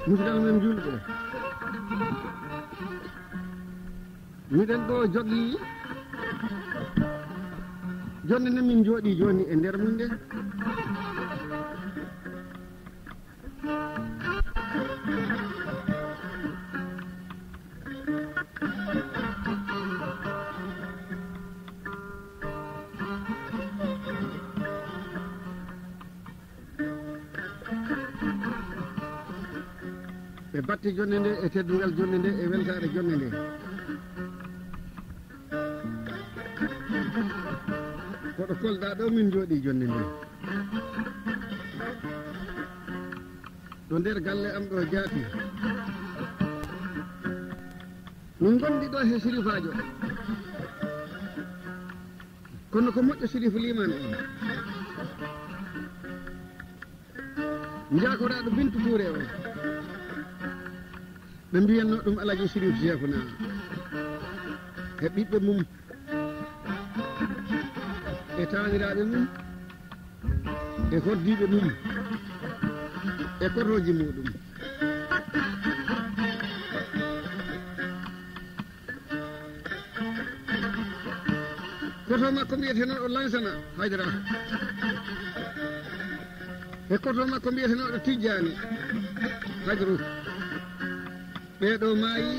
musidal men julɓe miɗen ɗo jogii jonde nde min jooɗi joni e nder mum nde e batte jonde nde e teddugal jonde nde e weltare jonde nde koɗo kolɗa ɗo min jooɗi jonde nde ɗo nder galle am ɗo jaati min gondi ɗo he sirifajo kono ko moƴƴo sirifu limane on jakoɗa ɗo Bintu Touré o ɓe mbiyanno ɗum Alaji Sirif Cheikhouna e ɓiɓɓe mum e tawiraɓe mum e hoddiɓe mum e kotoji muɗum koto makko mbiyetenoɗo Lansana Haydara e koto makko mbiyetenoɗo Tijjani Hajru ɓeɗo maayi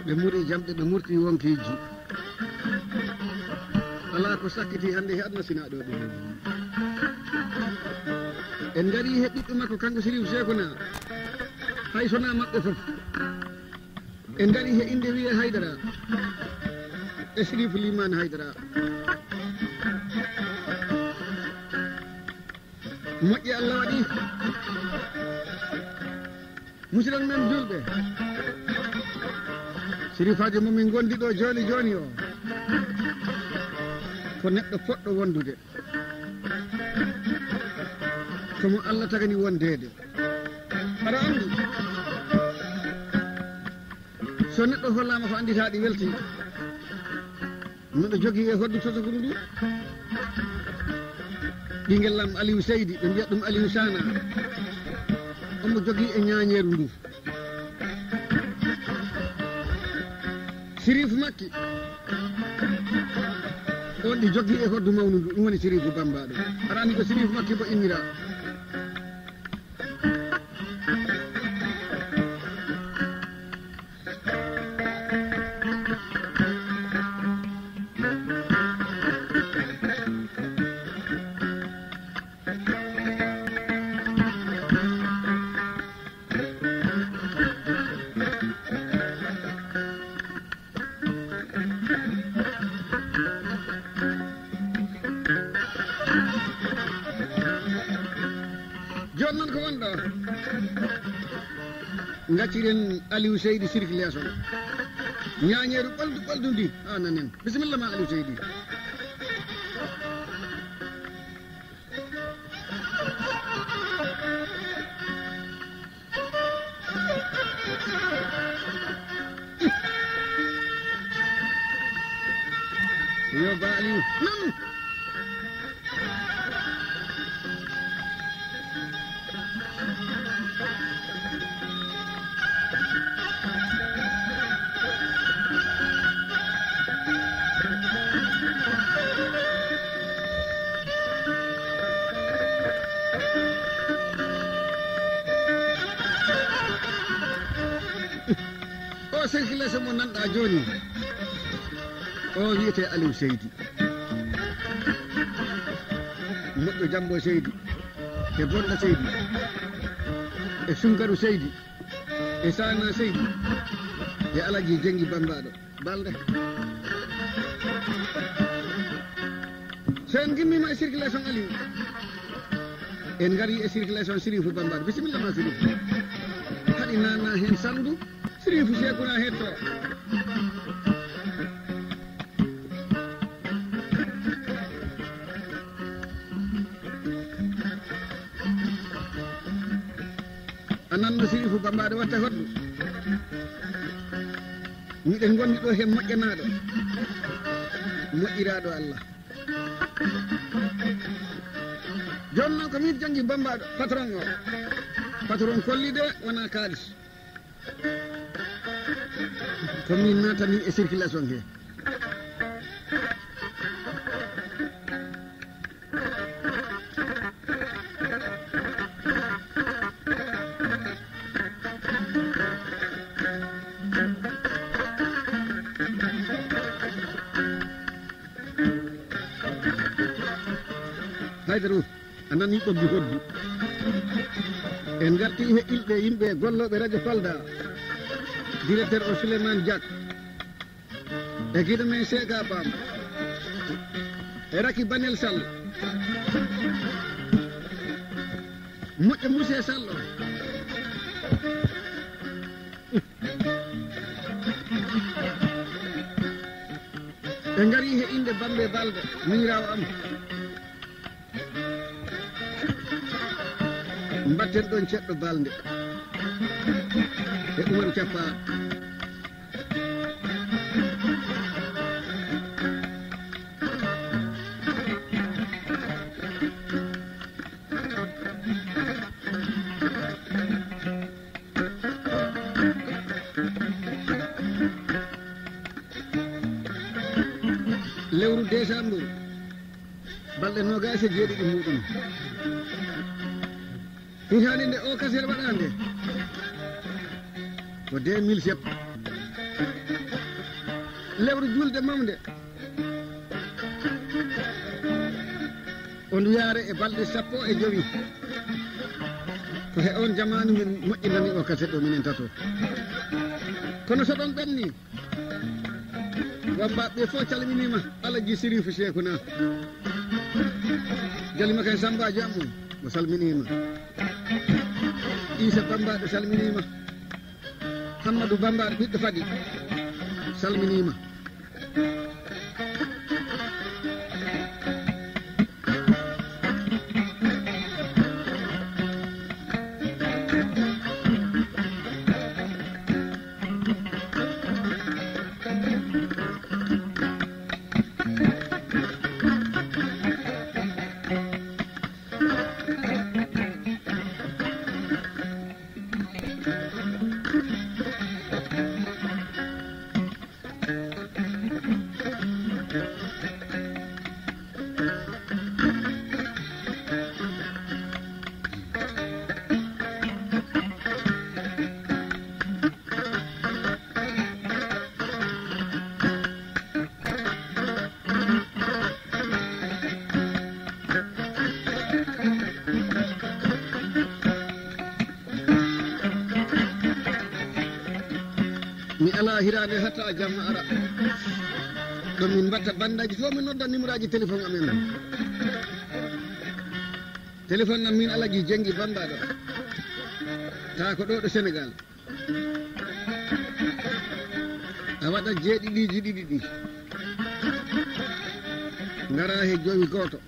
ɓe muri jamɗe ɓe murti wonkiji ala ko sakkiti hande he aduna sina ɗo ɗum en gari he ɓiɓɓe makko kanko Sirif Cheikhouna hay sona maɓɓe fof en gari he inde wiye Haydara e Sirif Limane Haydara moƴƴi Allah waɗi musidal men julɓe sirifajo momin gondi ɗo joni joni o ko neɗɗo poɗɗo wondude komo Allah tagani wondede aɗa andi so neɗɗo hollama ko anditaɗi welti miɗo jogui e hoddu totogoru ndu ɓinguellam Aliou Seydi ɓe mbiyat ɗum Aliou Sana omo jogui e ñañeru ndu Sirifu makki on ɗi jogui e hoddu mawnu ndu ɗum woni Sirifu Bambaɗo aɗa andi ko Sirifu makki bo innira joni noon ko wonɗo gacciren Aliou Seydi circulation ñañeru ɓoldu ndi ha nanen bisimilla ma Aliou Seydi yo ba Aliou nan o circulation mo nanɗa joni o wiyete Aliou Seydi moƴƴo Jambo Seydi e Bonɗa Seydi e Sunkaru Seydi e Sana Seydi e Alaji Jengi Bambaɗo balde so en gimmima e circulation Aliou en gari e circulation Sirifou Bambaɗo bisimilla ma Sirifou haɗi nana hen sandu Sirif Cheikhouna hetto ananno Sirifou Bambaɗo watta hoddu miɗen gondi ɗo he moƴƴanaɗo moƴƴiraɗo Allah joni noon ko min jangi Bambaɗo patron o patron kollide wona kaalis ko min natani e circulation he haydara anani ɓoggi hoddu en garti he ilɓe yimɓe golloɓe radio Kolda directeur o Souleymane Diack e guiɗo men Sega Bam e Raki Banel Sall moƴƴo Moussé Sall o ɓe gari he inde Bamɓe Balde miñirawo am mbatten ɗon ceɗɗo balde e Umaru Cappa lewru décembre balɗe 27 muɗum hitande nde o kasere waɗande ko 2007 lewru julde mamde on wiyaare e balɗe 15 ko he on jamanu min moƴƴinani o kaset ɗo minen tato kono so ɗon ɓenni wambaɓe fof calminima Alaji Sirifou Cheikhouna jalima kay Sambaji ammum mo salminima Isa Bambaɗo salminima Hammadou Bambaɗo ɓiɗɗo Fadi salminima mi ala hirande hatta jamma ara ɗum min mbatta bandaji fof min nodda numéro aji téléphone amen téléphone nam min Alaji Jenggi Bambaɗo ta ko ɗo ɗo Sénégal a waɗa jeeɗiɗiji ɗiɗi ɗi gara he jowi goto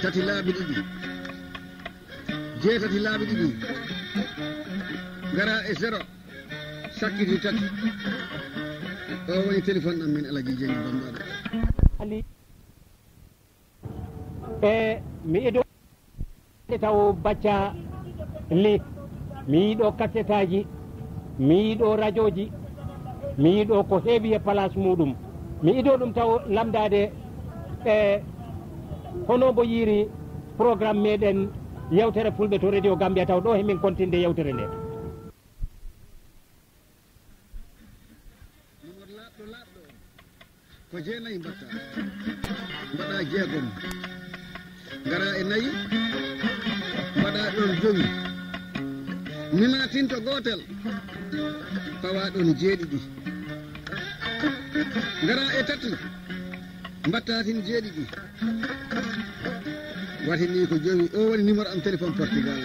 tati laabi ɗiɗi jeetati laabi ɗiɗi gara e 0 sakkiti tati o woni téléphone ɗam min Alaji Jenggi Bambaɗo e mi iɗo taw bacca li mi yiɗo kassetaji mi yiɗo radio ji mi yiɗo ko heewi e place muɗum mi iɗo ɗum taw lamdade e hono mbo yiiri programme meɗen yewtere fulɓe to radio Gambia taw ɗo hemin continde yewtere nde ko jeenayi mbatta mbaɗa jeegom gara e nayyi mbaɗa ɗon jowi minatinto gotel pawa ɗon jeeɗiɗi gara e tati mbattatin jeeɗiɗi watini ko jowi o woni numéro am téléphone Portugal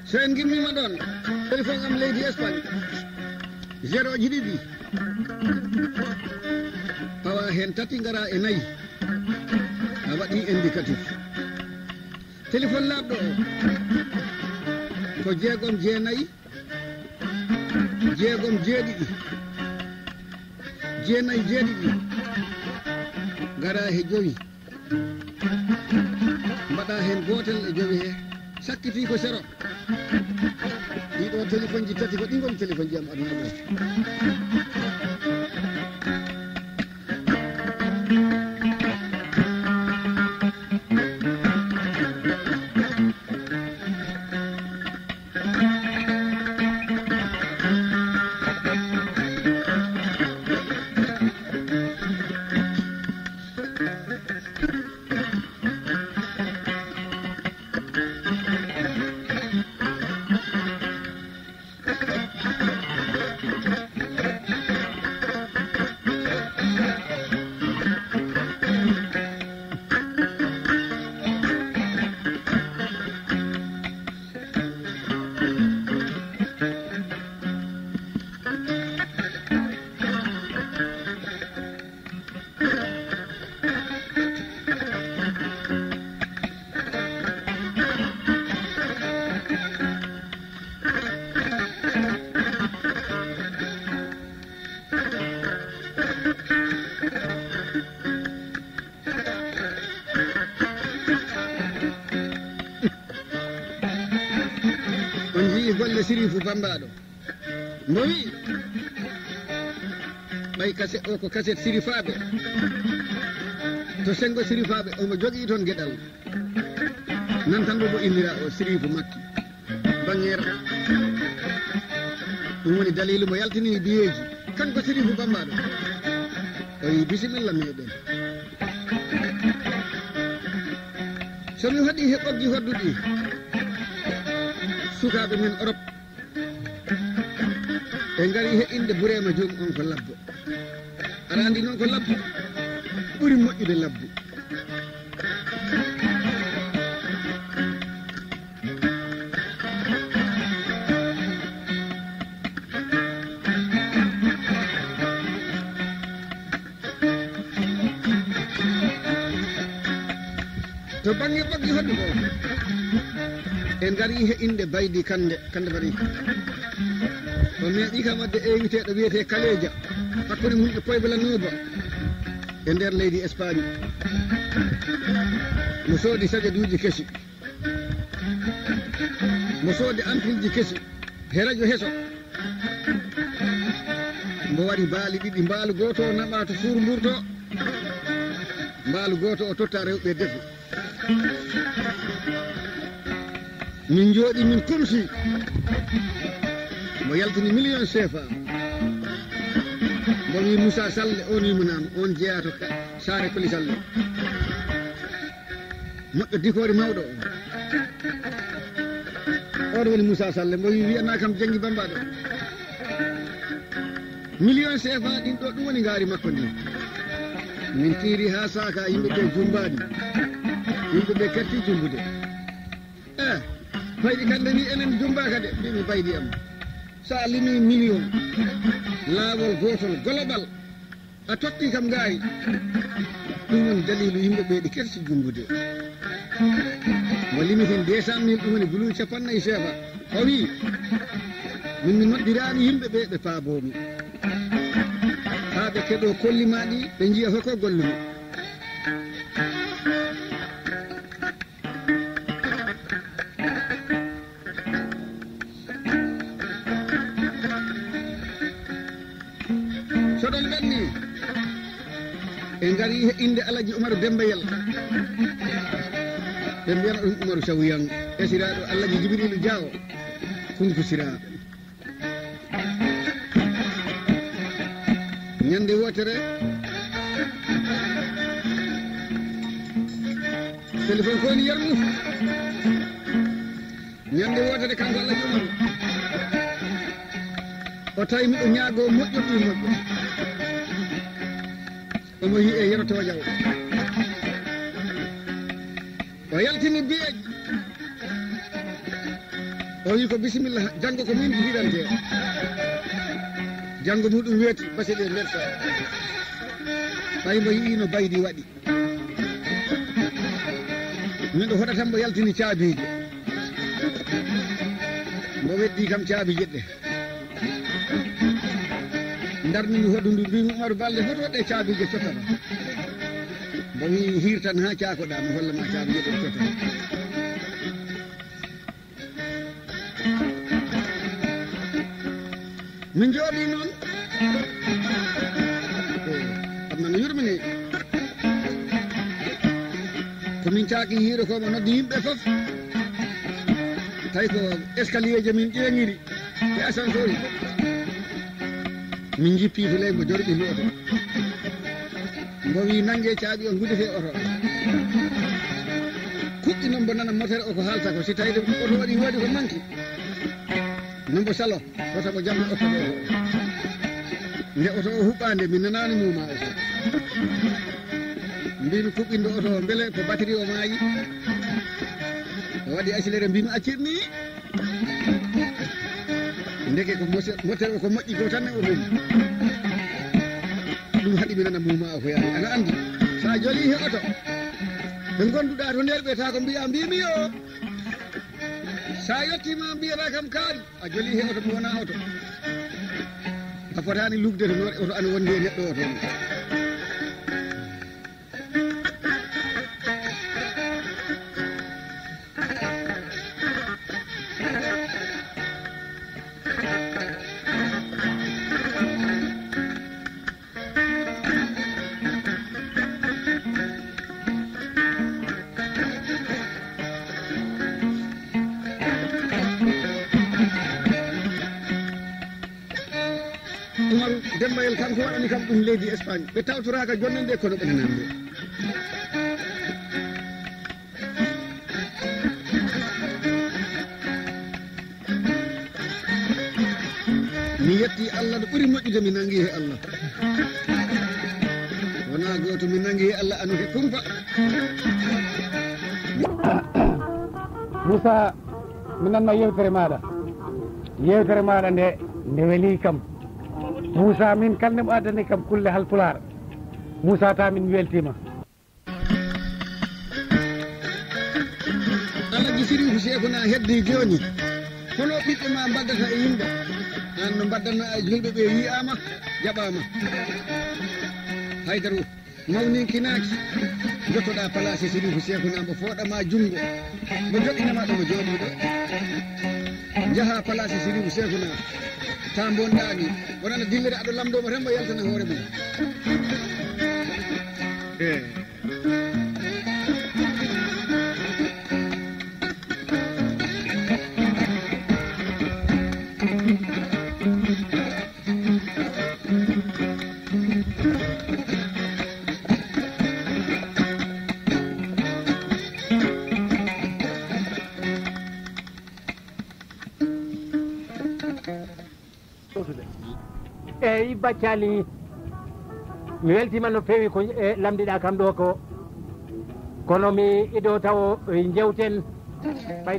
so en gimmima ɗon téléphone am leydi Espagne 0 ji ɗiɗi pawa hen tati gara e nayyi a waɗi indicatif téléphone labɗo o ko jeegom jeenayyi jeegom jeeɗiɗi jeenayyi jeeɗiɗi gara he jowi mbaɗa hen gotel e jowi he sakkiti ko sero ɗiɗo téléphone ji tati ko ɗi goni téléphone ji am aduna ɗo golle sirifu bambaɗo mo wi ɓay kase o ko kaset sirifaɓe to sengo sirifaɓe omo jogui toon gueɗal nan tan ɗo mo indira o sirifu makki banguera ɗum woni dalilu mo yaltini biyeji kanko sirifu bambaɗo o yi bisimilla meɗen somi waɗi he ɓoggi hodduɗi sukaɓe men Europe ɓe gari he inde Burema Joom on ko labbo aɗa andi noon ko labbo ɓuuri moƴƴude labbo to banggue ɓoggi hoddu ko en gari he inde Baydi Kande Bari o meeɗi kam wadde inviteɗo wiyete Kaleja hakkude mum e Poybala Nouba e nder leydi Espagne mo soodi sajaduji kesi mo soodi ampule ji kesi he radio Heso mbo waɗi baali ɗiɗi mbaalu goto o naɓa to suuru mburto mbaalu goto o totta rewɓe defu min jooɗi min kumsi mo yaltini million CFA mo wi Moussa Salle on wimunama on jeeya to Saare Koli Salle moƴƴo dikori mawɗo o oɗo woni Moussa Salle mo wi wiyana kam janggi bambaɗo million CFA ɗin ɗo ɗum woni ngaari makko ndi min tiiri ha saka yimɓeɓe jumbaɗi yimɓeɓe kerti jumbude Baydi Kande ni enen jumbaka de mbimi Baydi am sa limi million laawol gotol global a totti kam ngaari ɗum woni dalilu yimɓeɓe ɗi kersi jumbude mo limitin 200 000 ɗum woni bulu 50 CFA o wi min mi noddirani yimɓeɓe ɓe paabomi ha ɓe keɗo kollimaɗi ɓe jiiya hoko gollumi soɗon ɓenni e gari he inde Alaji Umaru Dembayel ɓe mbiyana ɗum Umaru Sawiyan e siraɗo Alaji Jibrilu Diawo Funko Sira ñande wotere téléphone ko woni yarmu ñande wotere kanko Alaji Umaru o tawi miɗo ñaago moƴƴo ɗum moƴƴo omo yi e yeroto Diaw o yaltini biyeji o wi ko bisimilla janggo ko min jiɗante janggo muɗum weeti baseɗe nder sa ɓay mo yii no Baydi waɗi min ɗo hoɗatan mbo yaltini caabiji mbo weddi kam caabi jeɗɗe darnimi hoɗu ndu mbimi Umaru Balde hoto waɗe caabiji cottata mbo wi hirtan ha caakoɗa mi hollama caako yeɗo toto min jooɗi noon amna no yurmini komin caaki hiiro komo noddi yimɓe fof tawi ko escalier je min ƴeeŋiri e ascenseur min jippi to ley mbo jorɗi mi oto mbo wi nangge caaɓi o gudete oto kuƴƴi noon mbo nana motere o ko haalta ko si tawi de oto waɗi woodi ko manki nombo salo oto mo jamma oto ɗo nde oto o huɓɓande mi nanani muma oto mbimi kuɓɓindo oto o beele ko batterie o maayi o waɗi accéléré mbimi accirni ndeke ko motere o ko moƴƴi ko tan ne o ɗum ɗum haɗi mi nana muma o ko yaani ana andi sa joli he oto ɓe gonduɗa to nder ɓe ta ko mbiya mbimi yo sa yettima mbiyata kam kaari a joli he oto mi wona oto a fotani lugde to oto ana wonde neɗɗo oto Umaru Dembayel kanko waɗani kam ɗum leydi Espagne ɓe tawtoraka jonne nde kono ɓenanan nde mi yetti Allah ɗo ɓuuri moƴƴude mi nangi he Allah wona goto mi nangi he Allah anu he kumpa Moussa mi nanma yewtere maɗa nde weeli kam Moussa min kalnemo addani kam kulle halpular Moussa ta min weltima Alaji Sirif Seekuna heddi joni hono ɓiɓɓe ma mbaddata e yimɓe an no mbaddana julɓe ɓe yiyama jaɓama haydaru mawninkinaki jottoɗa place Sirif Seekuna mbo fooɗama junggo mbo joɗinama ɗomo jooɗiɗo jaaha place Sirif Seekuna ta bonɗani wonano dillere aɗo lamdomo tan mbo yaltana hoore mum eyi baccali mi weltima no fewi ko lamdiɗa kam ɗo ko kono mi iɗo taw jewten ɓay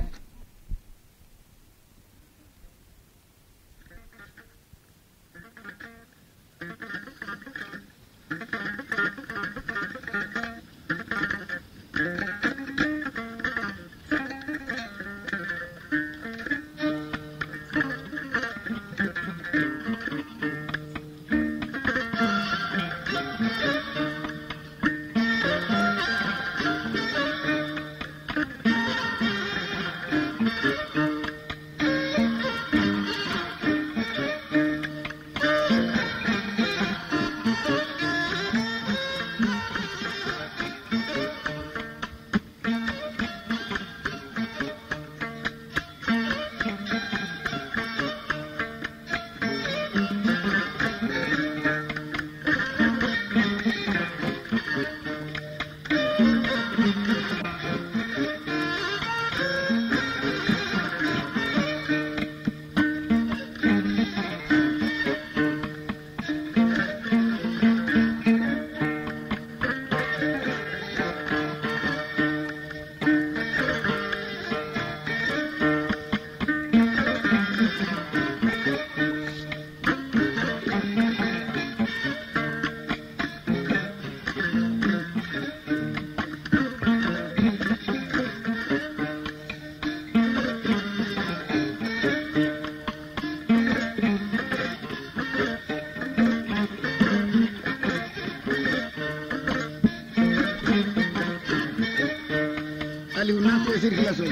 Aliou naatu e circulation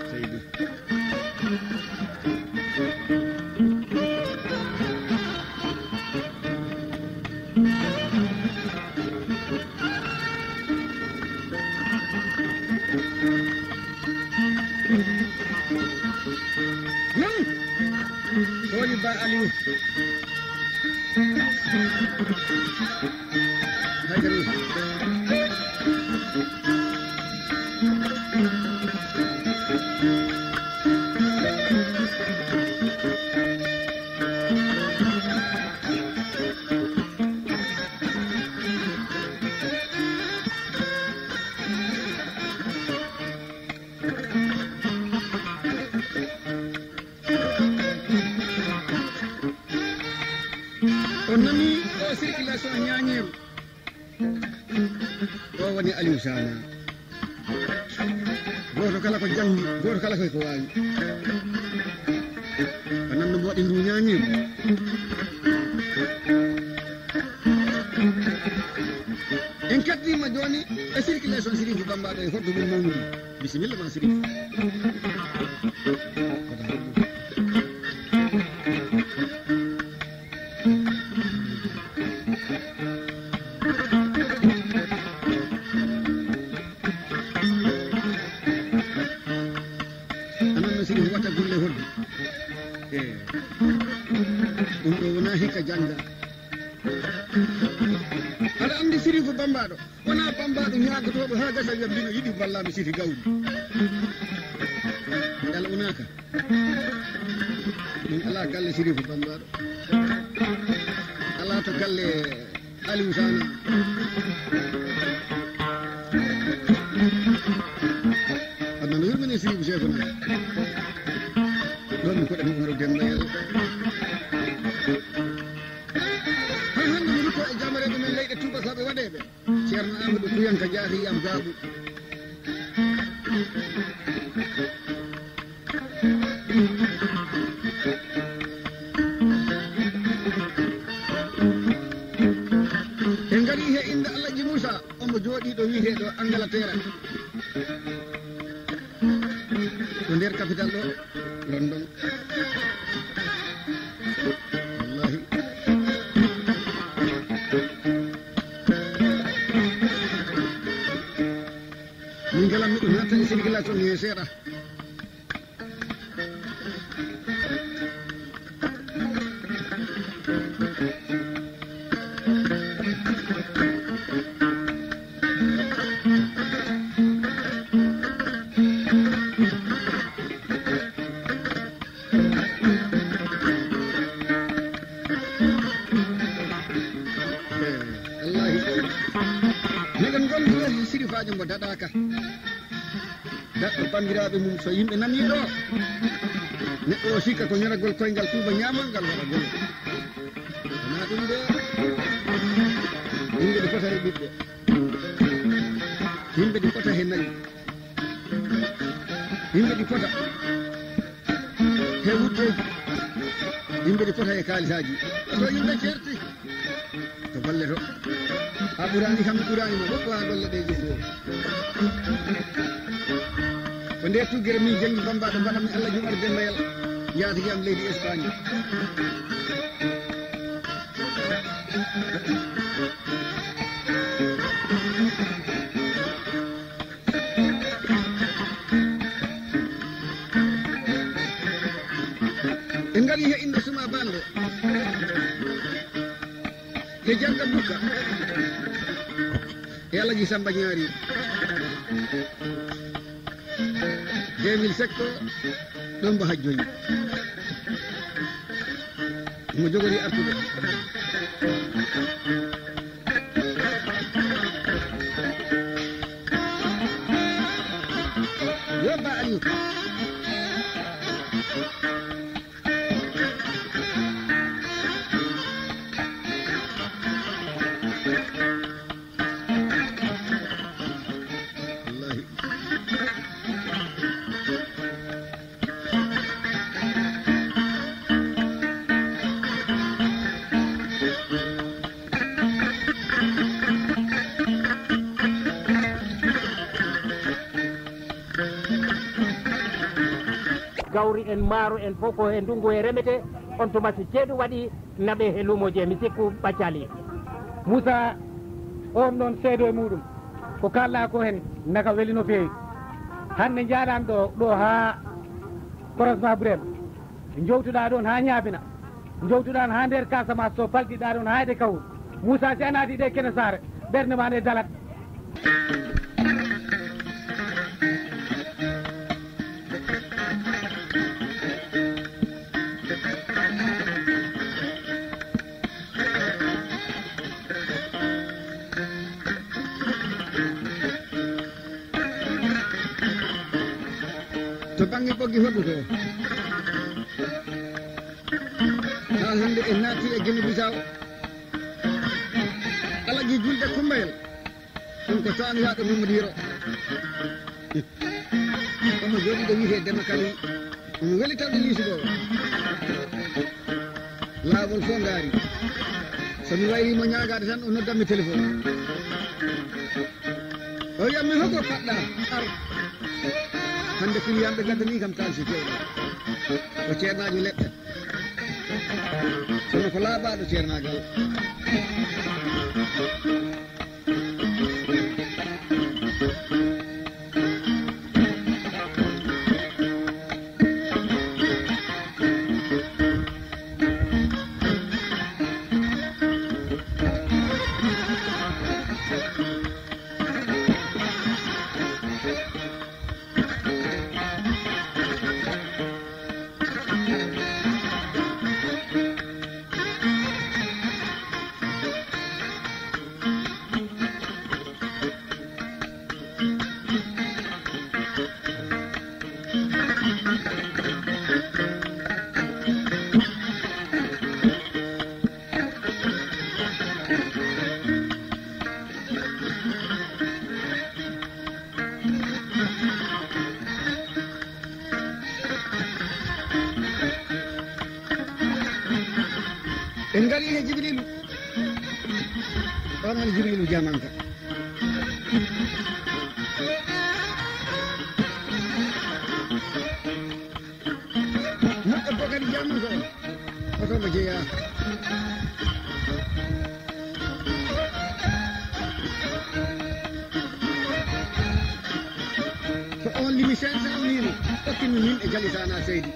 Seydou Soji Ba Aliou Haydari on nani o circulation ñañeru o woni Aliou Sana goto kala ko jangi goto kala ko wawi anan no mboɗi ndu ñañeru en kaddima joni e circulation Sirifou Bambaɗo e hoddo mum mawnude bisimilla ma Sirifou Sirifou watta gulle hodde ɗum ɗo wona hikka jangga aɗa andi Sirifou Bambaɗo wona Bambaɗo ñagotoɗo ha gasa wiya mbino yiɗi ballami Sifi Gawri yalla wonaka min ala galle Sirifou Bambaɗo ala to galle Aliou Sana adnano yurmini Sirifou chefna ɗon mi koɗe Mamadou Demba Yalla hay hande mi rutto e jamareɓe men leyɗe tubakaɓe waɗeɓe ceerno Amadou Kuyanka jaati yam gaaɓu en gari he inde Alhaji Moussa omo jooɗiɗo wiyeteɗo Angleterre ko nder capital ɗo London wallahi min galam miɗo natta e circulation he seeɗa Sirifajo mbo daɗaka daɗɗo bandiraɓe mum so yimɓe nani ɗo neɗɗo o sikka ko ñaragol koyngal tuuba ñamal ngal waɗa golle wona ɗum de yimɓe ɗi pota he ɓiɓɓe yimɓe ɗi pota he nayi yimɓe ɗi pota he wuttoji yimɓe ɗi pota he kalisaji so yimɓe certi to balle to a ɓurani kam mi ɓurani ma fof ha golle ɗe jeeyi ko nde tuggere min jangi Bambaɗo mbaɗami Allah jumar Demba Yalla jaatigi am leydi Espagne en gari he inde Suma Balde he jagga bukka e Alaji Samba Ñaari 2007 ɗon mbo hajjoyi mo jogori artude yo Ba Aliou gawri en maaro en fof ko e ndungu e remete on tuma si ceeɗu waɗi naɓe he luumoji e mi sikku ɓaccali Moussa on ɗon seedo e muɗum ko kalla ko hen naka weeli no feewi hande jaaɗan ɗo ha croisement Bourel jowtuɗa ɗon ha ñaabina jowtuɗan ha nder Casamance so paltiɗa ɗon hayde kawru Moussa si a naati ɗe Kene Sare ɓerde ma nde dalat to bangi ɓoggi hoɗɗu to ha hande en naati e Guinée Bissau alaji julde kumbayel ɗum ko taaniyaɗo Mamadou Yero omo jooɗiɗo wiite Dema Kali omo weeli tawde liisugo laawol fof ngaari somi wayrimo ñaagade tan o noddanmi téléphone o wiyatmi hoko paɗɗa ar hande client ɓe gaddani kam kalisi kewɗa ko ceernajo leɗɗe kono ko laaɓaɗo ceernagal en ngari he Jibrilu on woni Jibrilu jamanka neɗɗo bo kadi jamanka o otomo jeeya so on limi 500 mille ɓottimi min e jalisana seydi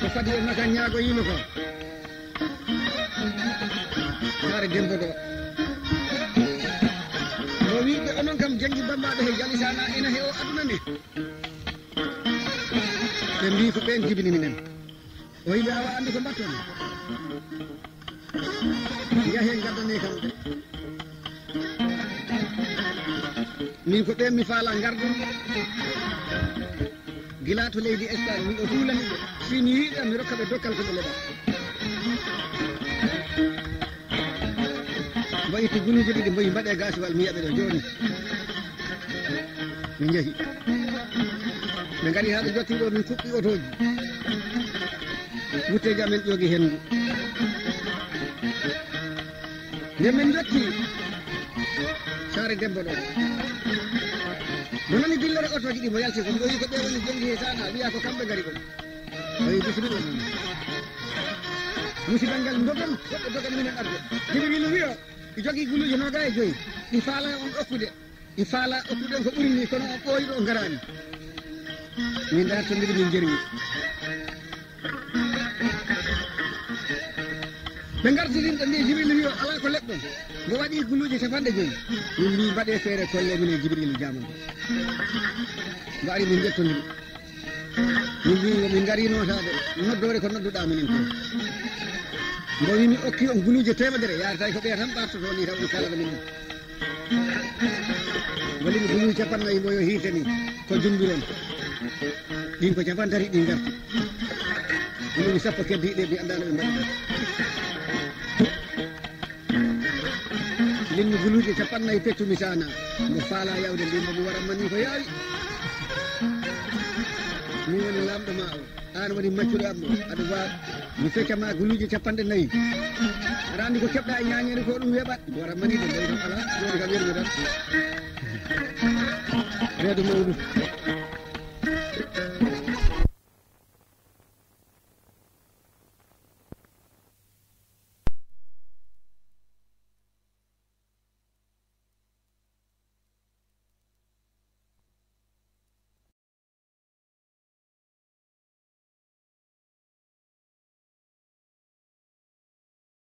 ko fadi o naka ñaago yino ko saare Demba ɗo o wiɓe onon kam janggi bambaɗo he jalisana ina he o aduna ni ɓe mbi ko ɓen jibini minen o yiɓe awa andi ko mbatton yahe gaddane kamɓe min ko ɓen mi faala gardon gila to leydi Espagne min o huulaniɓe sin yiiɗa mi rokka ɓe dokkal ko ɓe leɗa mbayi to guluji ɗiɗi mbayi mbaɗe gasuwal mi yiyaɓe ɗo joni min jeehi ɓe gari haɓe jotti ɗo min kuɓɓi otoji wutteji amen ƴoogi hendu nde min jotti saare Demba ɗo mo nani dillere otoji ɗi mo yalti ko ɓoyi ko ɓe woni jongi he sana wiya ko kamɓe gari ɗon oyi bisimiɗo non musidal ngal dogon woɓɓe dogan minen arde Jibrilu wiyo ɗi jogui guluji 25 ɗi faala on okkude ɗi faala okkude on ko ɓuri ni kono on ɓooyiɗo o garani min dartodiri min jermi ɓe gartirinɗo mbi Jibrilu wiyo ala ko leɓɗon mo waɗi guluji 50 min mbi mbaɗe feere kolle minen Jibrilu jaman mo ari min jettodiri min mbi min gari notade noddore ko nodduɗa minen ko mbo wimi okki on guluji 100 yaratay ko ɓeya tan ɓartoto ni taw ɗi kalana minen walimi guluji 50 mbo yo hiite ni ko jumbiron ɗin ko 50 ɗi garti guluji 10 keddiɗe mi andano ɓe mbaɗi linmi guluji 50 pettumi sana mbo faala yawde ndimbo mi waɗan manni ko yaawi min woni lamɗo ma o an woni maccuɗo am ɗo aɗa wawa mi feccama guluji 50 aɗa andi ko keɓɗa e ñañere ko ɗum weɓat mi waɗan mani ɗo ɓeyi tan ala joni kam yermi tan reedo mawɗum